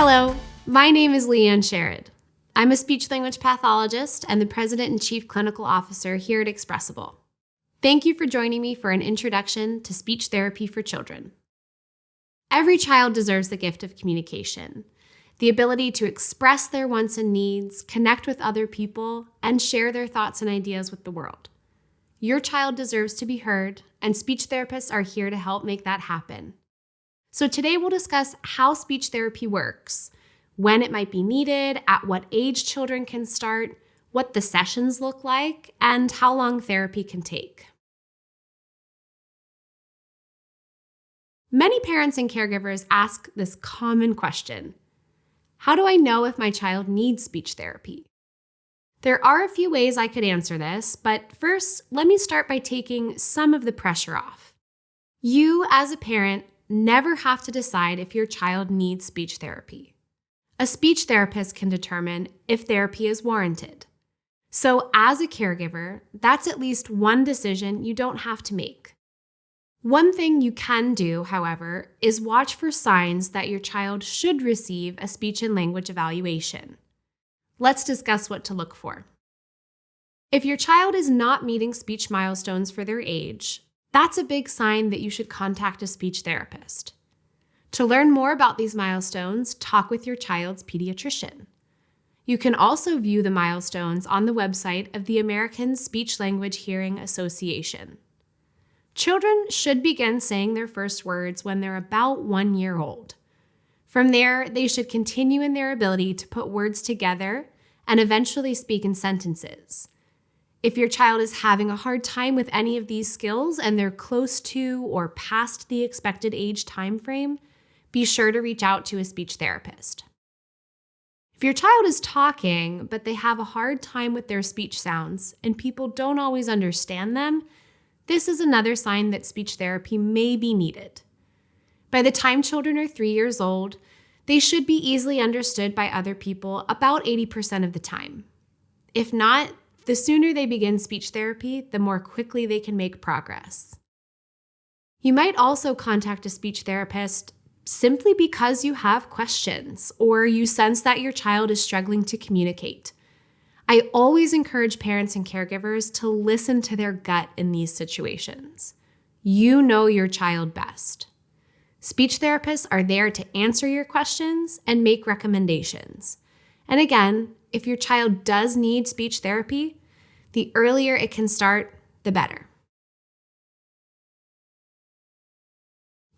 Hello, my name is Leanne Sherrod. I'm a speech-language pathologist and the President and Chief Clinical Officer here at Expressible. Thank you for joining me for an introduction to speech therapy for children. Every child deserves the gift of communication, the ability to express their wants and needs, connect with other people, and share their thoughts and ideas with the world. Your child deserves to be heard, and speech therapists are here to help make that happen. So today we'll discuss how speech therapy works, when it might be needed, at what age children can start, what the sessions look like, and how long therapy can take. Many parents and caregivers ask this common question: how do I know if my child needs speech therapy? There are a few ways I could answer this, but first, let me start by taking some of the pressure off. You, as a parent, never have to decide if your child needs speech therapy. A speech therapist can determine if therapy is warranted. So as a caregiver, that's at least one decision you don't have to make. One thing you can do, however, is watch for signs that your child should receive a speech and language evaluation. Let's discuss what to look for. If your child is not meeting speech milestones for their age, that's a big sign that you should contact a speech therapist. To learn more about these milestones, talk with your child's pediatrician. You can also view the milestones on the website of the American Speech-Language Hearing Association. Children should begin saying their first words when they're about 1 year old. From there, they should continue in their ability to put words together and eventually speak in sentences. If your child is having a hard time with any of these skills and they're close to or past the expected age time frame, be sure to reach out to a speech therapist. If your child is talking, but they have a hard time with their speech sounds and people don't always understand them, this is another sign that speech therapy may be needed. By the time children are 3 years old, they should be easily understood by other people about 80% of the time. If not, the sooner they begin speech therapy, the more quickly they can make progress. You might also contact a speech therapist simply because you have questions or you sense that your child is struggling to communicate. I always encourage parents and caregivers to listen to their gut in these situations. You know your child best. Speech therapists are there to answer your questions and make recommendations. And again, if your child does need speech therapy, the earlier it can start, the better.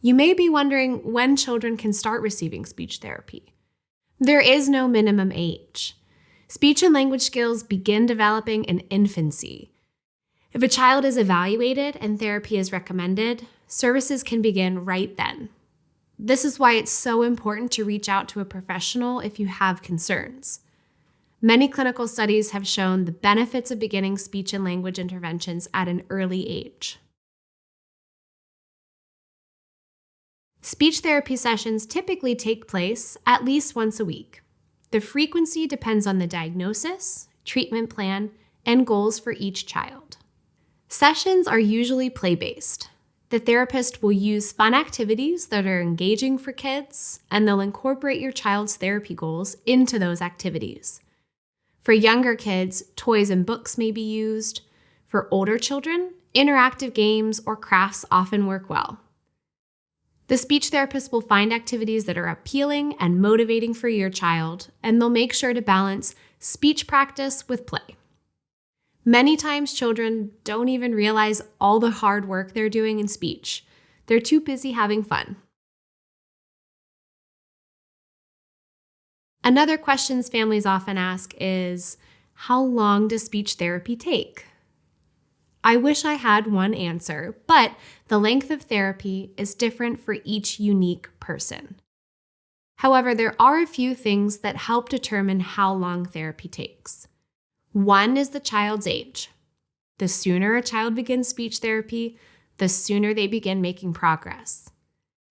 You may be wondering when children can start receiving speech therapy. There is no minimum age. Speech and language skills begin developing in infancy. If a child is evaluated and therapy is recommended, services can begin right then. This is why it's so important to reach out to a professional if you have concerns. Many clinical studies have shown the benefits of beginning speech and language interventions at an early age. Speech therapy sessions typically take place at least once a week. The frequency depends on the diagnosis, treatment plan, and goals for each child. Sessions are usually play-based. The therapist will use fun activities that are engaging for kids, and they'll incorporate your child's therapy goals into those activities. For younger kids, toys and books may be used. For older children, interactive games or crafts often work well. The speech therapist will find activities that are appealing and motivating for your child, and they'll make sure to balance speech practice with play. Many times children don't even realize all the hard work they're doing in speech. They're too busy having fun. Another question families often ask is, how long does speech therapy take? I wish I had one answer, but the length of therapy is different for each unique person. However, there are a few things that help determine how long therapy takes. One is the child's age. The sooner a child begins speech therapy, the sooner they begin making progress.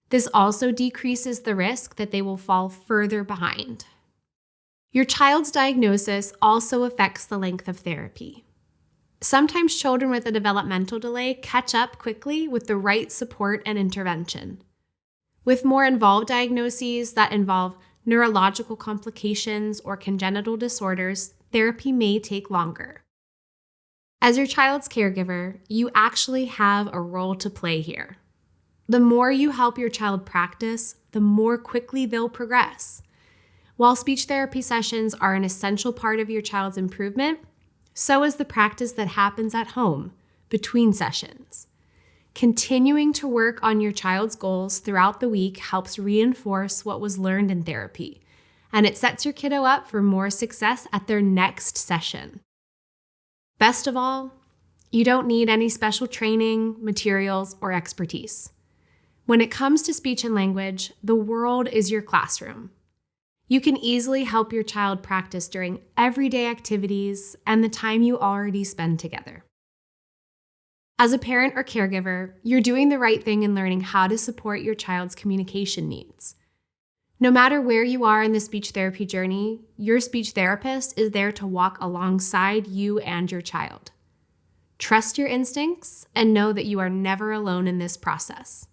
This also decreases the risk that they will fall further behind. Your child's diagnosis also affects the length of therapy. Sometimes children with a developmental delay catch up quickly with the right support and intervention. With more involved diagnoses that involve neurological complications, or congenital disorders, therapy may take longer. As your child's caregiver, you actually have a role to play here. The more you help your child practice, the more quickly they'll progress. While speech therapy sessions are an essential part of your child's improvement, so is the practice that happens at home, between sessions. Continuing to work on your child's goals throughout the week helps reinforce what was learned in therapy, and it sets your kiddo up for more success at their next session. Best of all, you don't need any special training, materials, or expertise. When it comes to speech and language, the world is your classroom. You can easily help your child practice during everyday activities and the time you already spend together. As a parent or caregiver, you're doing the right thing in learning how to support your child's communication needs. No matter where you are in the speech therapy journey, your speech therapist is there to walk alongside you and your child. Trust your instincts and know that you are never alone in this process.